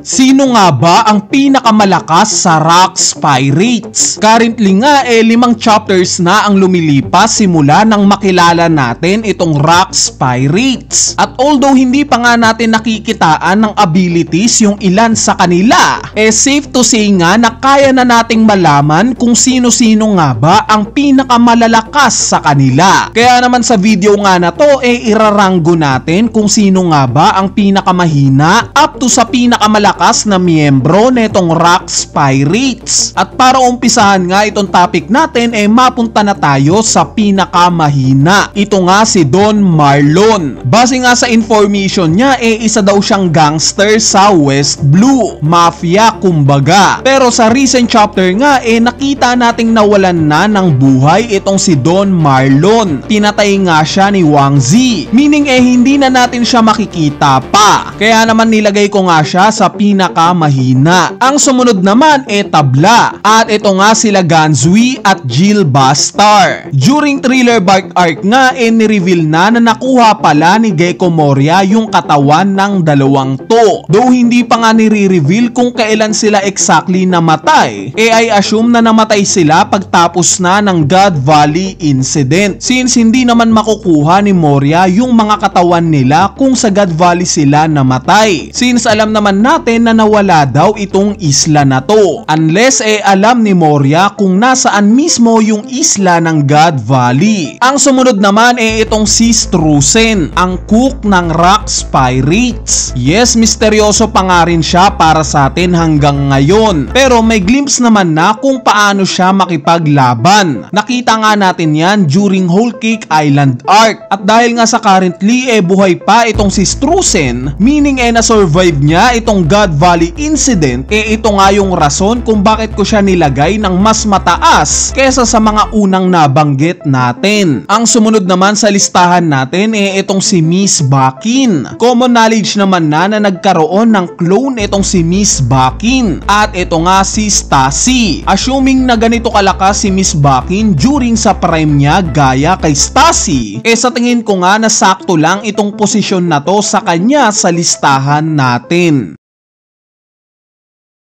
Sino nga ba ang pinakamalakas sa Rocks Pirates? Currently nga 5 chapters na ang lumilipas simula nang makilala natin itong Rocks Pirates. At although hindi pa nga natin nakikitaan ng abilities yung ilan sa kanila, safe to say nga na kaya na nating malaman kung sino-sino nga ba ang pinakamalalakas sa kanila. Kaya naman sa video nga na to iraranggo natin kung sino nga ba ang pinakamahina up to sa pinakamalakas na miyembro netong Rocks Pirates. At para umpisahan nga itong topic natin mapunta na tayo sa pinakamahina. Ito nga si Don Marlon. Base nga sa information niya isa daw siyang gangster sa West Blue, mafia kumbaga. Pero sa recent chapter nga nakita nating nawalan na ng buhay itong si Don Marlon. Pinatay nga siya ni Wang Zi, meaning hindi na natin siya makikita pa. Kaya naman nilagay ko nga siya sa pinakamahina. Ang sumunod naman tabla. At ito nga sila Ganzui at Jill Bastar. During Thriller Bark arc nga ni-reveal na nakuha pala ni Gecko Moria yung katawan ng dalawang to. Though hindi pa nga nire-reveal kung kailan sila exactly namatay, I assume na namatay sila pagtapos na ng God Valley incident, since hindi naman makukuha ni Moria yung mga katawan nila kung sa God Valley sila namatay, since alam naman natin na nawala daw itong isla na to, unless alam ni Moria kung nasaan mismo yung isla ng God Valley. Ang sumunod naman itong si Strusen, ang cook ng Rocks Pirates. Yes, misteryoso pa nga rin siya para sa atin hanggang ngayon, pero may glimpse naman na kung paano siya makipaglaban. Nakita nga natin yan during Whole Cake Island arc. At dahil nga sa currently buhay pa itong si Strusen, meaning na-survive niya itong God Valley incident, ito nga yung rason kung bakit ko siya nilagay ng mas mataas kesa sa mga unang nabanggit natin. Ang sumunod naman sa listahan natin itong si Miss Bakin. Common knowledge naman na nagkaroon ng clone itong si Miss Bakin. At ito nga si Stacy. Assuming na ganito kalakas si Miss Bakin during sa prime niya gaya kay Stacy, sa tingin ko nga na sakto lang itong posisyon na to sa kanya sa listahan natin.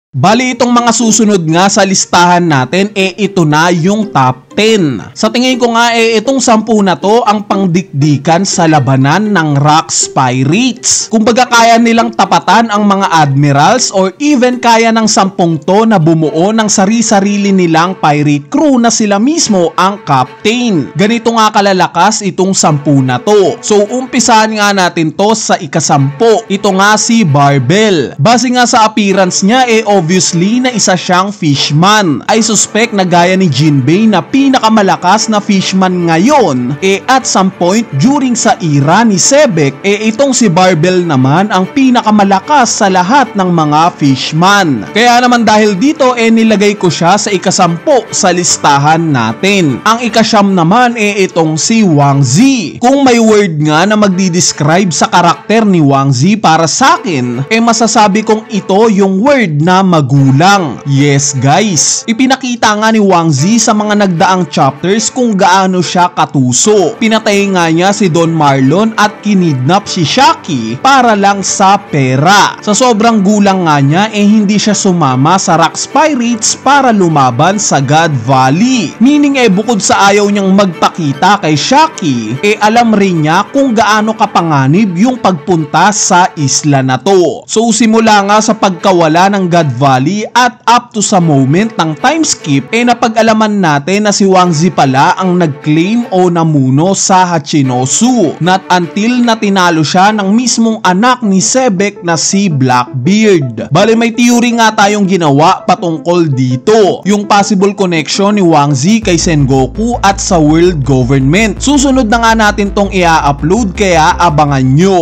Bali itong mga susunod nga sa listahan natin ito na yung top 10. Sa tingin ko nga itong 10 na to ang pangdikdikan sa labanan ng Rocks Pirates. Kumbaga kaya nilang tapatan ang mga admirals or even kaya ng 10 to na bumuo ng sari-sarili nilang pirate crew na sila mismo ang captain. Ganito nga kalalakas itong 10 na to. So umpisahan nga natin to sa ika-10. Ito nga si Barbell. Base nga sa appearance niya obviously na isa siyang fishman. I suspect na gaya ni Jinbei na pinakamalakas na fishman ngayon at some point during sa era ni Sebek itong si Barbell naman ang pinakamalakas sa lahat ng mga fishman. Kaya naman dahil dito nilagay ko siya sa ika-10 sa listahan natin. Ang ika-9 naman itong si Wang Zi. Kung may word nga na magdi-describe sa karakter ni Wang Zi para sa akin masasabi kong ito yung word na magulang. Yes guys, ipinakita nga ni Wang Zi sa mga nagdaang chapters kung gaano siya katuso. Pinatay nga niya si Don Marlon at kinidnap si Shaki para lang sa pera. Sa sobrang gulang nga niya hindi siya sumama sa Rocks Pirates para lumaban sa God Valley. Meaning bukod sa ayaw niyang magpakita kay Shaki alam rin niya kung gaano kapanganib yung pagpunta sa isla na to. So simula nga sa pagkawala ng God Valley at up to sa moment ng time skip napag-alaman natin na si Wang Zi pala ang nag-claim o namuno sa Hachinosu, not until na tinalo siya ng mismong anak ni Sebek na si Blackbeard. Bale may theory nga tayong ginawa patungkol dito, yung possible connection ni Wang Zi kay Sengoku at sa world government. Susunod na nga natin tong i-upload kaya abangan nyo.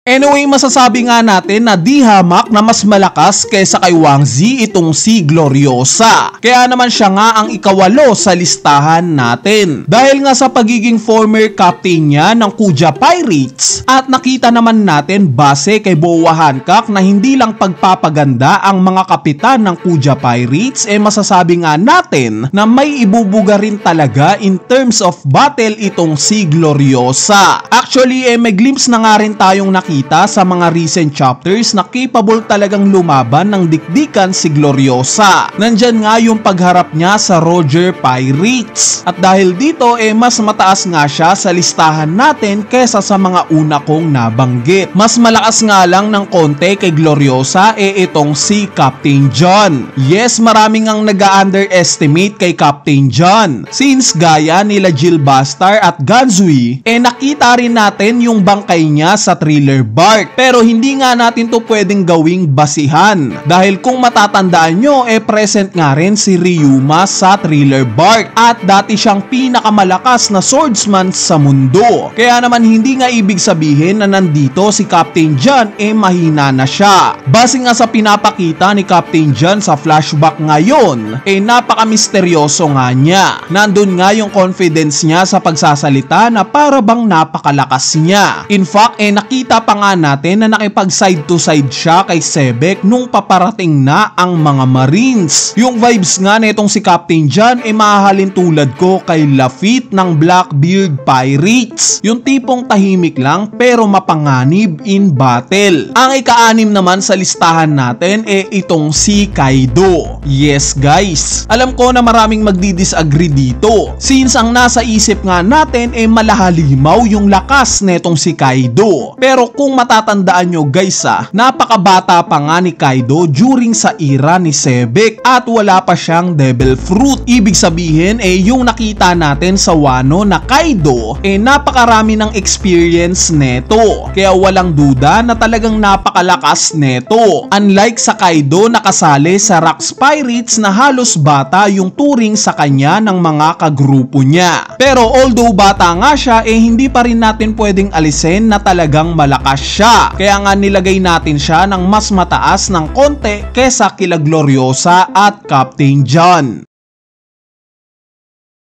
Anyway, masasabi nga natin na di hamak na mas malakas kaysa kay Wang Zi itong si Gloriosa. Kaya naman siya nga ang ika-8 sa listahan natin. Dahil nga sa pagiging former captain niya ng Kuja Pirates at nakita naman natin base kay Boa Hancock na hindi lang pagpapaganda ang mga kapitan ng Kuja Pirates masasabi nga natin na may ibubuga rin talaga in terms of battle itong si Gloriosa. Actually may glimpse na nga rin tayong nakita ipakita sa mga recent chapters na capable talagang lumaban ng dikdikan si Gloriosa. Nandyan nga yung pagharap niya sa Roger Pirates. At dahil dito mas mataas nga siya sa listahan natin kesa sa mga una kong nabanggit. Mas malakas nga lang ng konti kay Gloriosa itong si Captain John. Yes, maraming ang nag-underestimate kay Captain John. Since gaya nila Jill Bastard at Gansui, nakita rin natin yung bangkay niya sa Thriller Bark. Pero hindi nga natin to pwedeng gawing basihan. Dahil kung matatandaan nyo, present nga rin si Ryuma sa Thriller Bark. At dati siyang pinakamalakas na swordsman sa mundo. Kaya naman hindi nga ibig sabihin na nandito si Captain John mahina na siya. Base nga sa pinapakita ni Captain John sa flashback ngayon, napaka-misteryoso nga niya. Nandun nga yung confidence niya sa pagsasalita na para bang napakalakas niya. In fact, nakita pa nga natin na nakipag side to side siya kay Sebek nung paparating na ang mga Marines. Yung vibes nga nitong si Captain John mahahalin tulad ko kay Lafitte ng Blackbeard Pirates. Yung tipong tahimik lang pero mapanganib in battle. Ang ika-anim naman sa listahan natin itong si Kaido. Yes guys, alam ko na maraming magdi-disagree dito. Since ang nasa isip nga natin malahalimaw yung lakas netong si Kaido. Pero kung matatandaan nyo guys napakabata pa nga ni Kaido during sa era ni Sebek at wala pa siyang Devil Fruit. Ibig sabihin yung nakita natin sa Wano na Kaido napakarami ng experience neto. Kaya walang duda na talagang napakalakas neto. Unlike sa Kaido na kasali sa Rocks Pirates na halos bata yung turing sa kanya ng mga kagrupo niya. Pero although bata nga siya hindi pa rin natin pwedeng alisin na talagang malakas siya. Kaya nga nilagay natin siya ng mas mataas ng konti kesa kila Gloriosa at Captain John.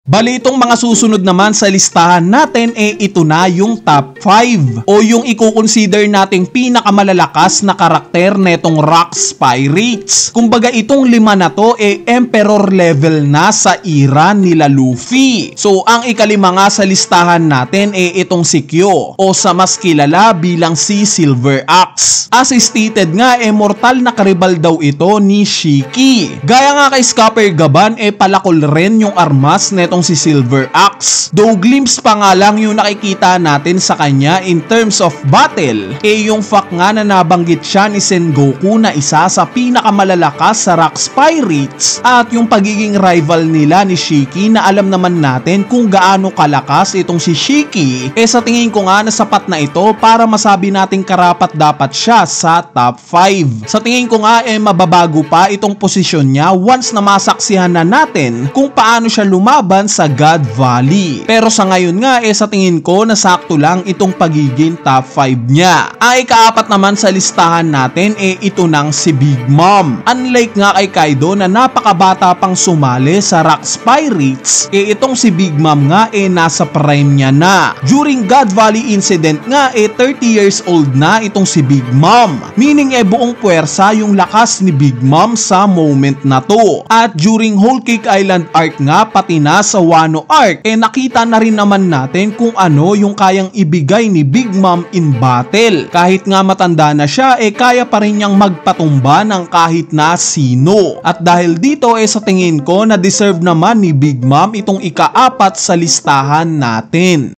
Bali itong mga susunod naman sa listahan natin ito na yung top 5 o yung i-consider nating pinakamalalakas na karakter netong Rocks Pirates. Kumbaga itong 5 na to Emperor level na sa era nila Luffy. So ang ikalima nga sa listahan natin itong si Kyo o sa mas kilala bilang si Silver Axe. As stated nga mortal na karibal daw ito ni Shiki. Gaya nga kay Scupper Gaban palakol rin yung armas netong si Silver Axe. Though glimpse pa nga lang yung nakikita natin sa kanya in terms of battle, yung fact nga na nabanggit siya ni Sengoku na isa sa pinakamalalakas sa Rocks Pirates at yung pagiging rival nila ni Shiki na alam naman natin kung gaano kalakas itong si Shiki, sa tingin ko nga na sapat na ito para masabi nating karapat dapat siya sa top 5. Sa tingin ko nga mababago pa itong posisyon niya once na masaksihan na natin kung paano siya lumaban sa God Valley. Pero sa ngayon nga sa tingin ko na sakto lang itong pagiging top 5 niya. Ang ikaapat naman sa listahan natin ito nang si Big Mom. Unlike nga kay Kaido na napakabata pang sumali sa Rocks Pirates, itong si Big Mom nga nasa prime niya na. During God Valley incident nga 30 years old na itong si Big Mom. Meaning buong puwersa yung lakas ni Big Mom sa moment na to. At during Whole Cake Island arc nga pati na sa Wano arc nakita na rin naman natin kung ano yung kayang ibigay ni Big Mom in battle. Kahit nga matanda na siya kaya pa rin niyang magpatumba ng kahit na sino. At dahil dito sa tingin ko na deserve naman ni Big Mom itong ikaapat sa listahan natin.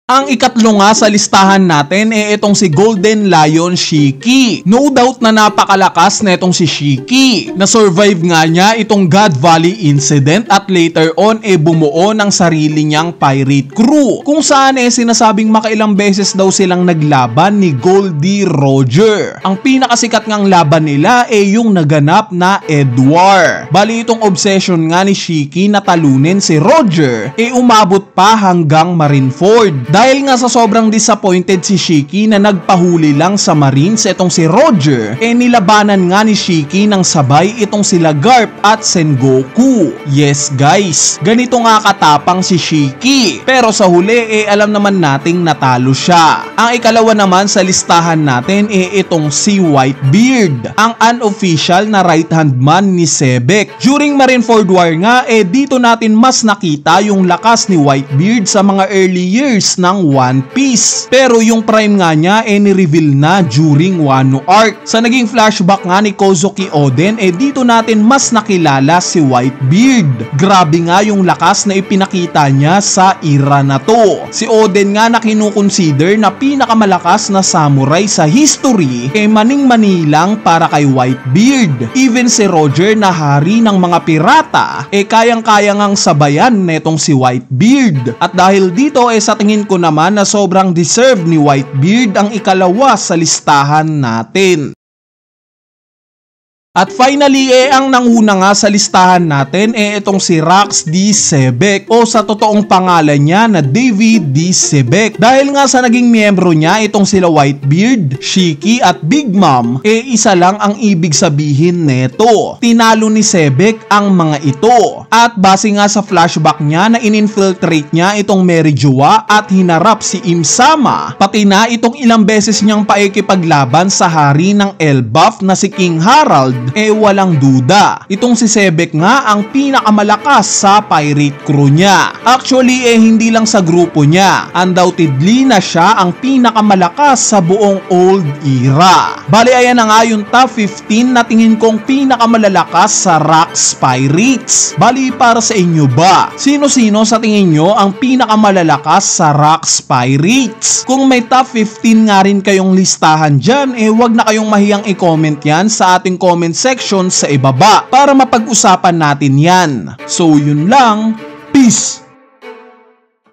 Ang ikatlo nga sa listahan natin itong si Golden Lion Shiki. No doubt na napakalakas na itong si Shiki. Na-survive nga niya itong God Valley incident at later on bumuo ng sarili niyang pirate crew. Kung saan sinasabing makailang beses daw silang naglaban ni Goldie Roger. Ang pinakasikat ngang laban nila yung naganap na Edward. Bali itong obsession nga ni Shiki na talunin si Roger umabot pa hanggang Marineford. Dahil nga sa sobrang disappointed si Shiki na nagpahuli lang sa Marines itong si Roger, nilabanan nga ni Shiki ng sabay itong sila Garp at Sengoku. Yes guys, ganito nga katapang si Shiki. Pero sa huli alam naman nating natalo siya. Ang ikalawa naman sa listahan natin itong si Whitebeard, ang unofficial na right hand man ni Sebek. During Marineford War nga dito natin mas nakita yung lakas ni Whitebeard sa mga early years na ng One Piece. Pero yung prime nga niya ni-reveal na during Wano arc. Sa naging flashback nga ni Kozuki Oden dito natin mas nakilala si Whitebeard. Grabe nga yung lakas na ipinakita niya sa era na to. Si Oden nga na kinukonsider na pinakamalakas na samurai sa history maning-mani lang para kay Whitebeard. Even si Roger na hari ng mga pirata kayang-kaya ngang sabayan netong si Whitebeard. At dahil dito sa tingin ko naman na sobrang deserve ni Whitebeard ang ikalawa sa listahan natin. At finally ang nanguna nga sa listahan natin itong si Rax D. Sebek o sa totoong pangalan niya na David D. Sebek. Dahil nga sa naging miyembro niya itong sila Whitebeard, Shiki at Big Mom isa lang ang ibig sabihin neto. Tinalo ni Sebek ang mga ito. At base nga sa flashback niya na in-infiltrate niya itong Mary Joa at hinarap si Im-sama, pati na itong ilang beses niyang paikipaglaban sa hari ng Elbaf na si King Harald walang duda. Itong si Sebek nga ang pinakamalakas sa pirate crew niya. Actually hindi lang sa grupo niya. Undoubtedly na siya ang pinakamalakas sa buong old era. Bali ayan na nga yung top 15 na tingin kong pinakamalalakas sa Rocks Pirates. Bali para sa inyo ba? Sino-sino sa tingin nyo ang pinakamalalakas sa Rocks Pirates? Kung may top 15 nga rin kayong listahan dyan wag na kayong mahiyang i-comment yan sa ating comment section sa ibaba para mapag-usapan natin yan. So yun lang, peace!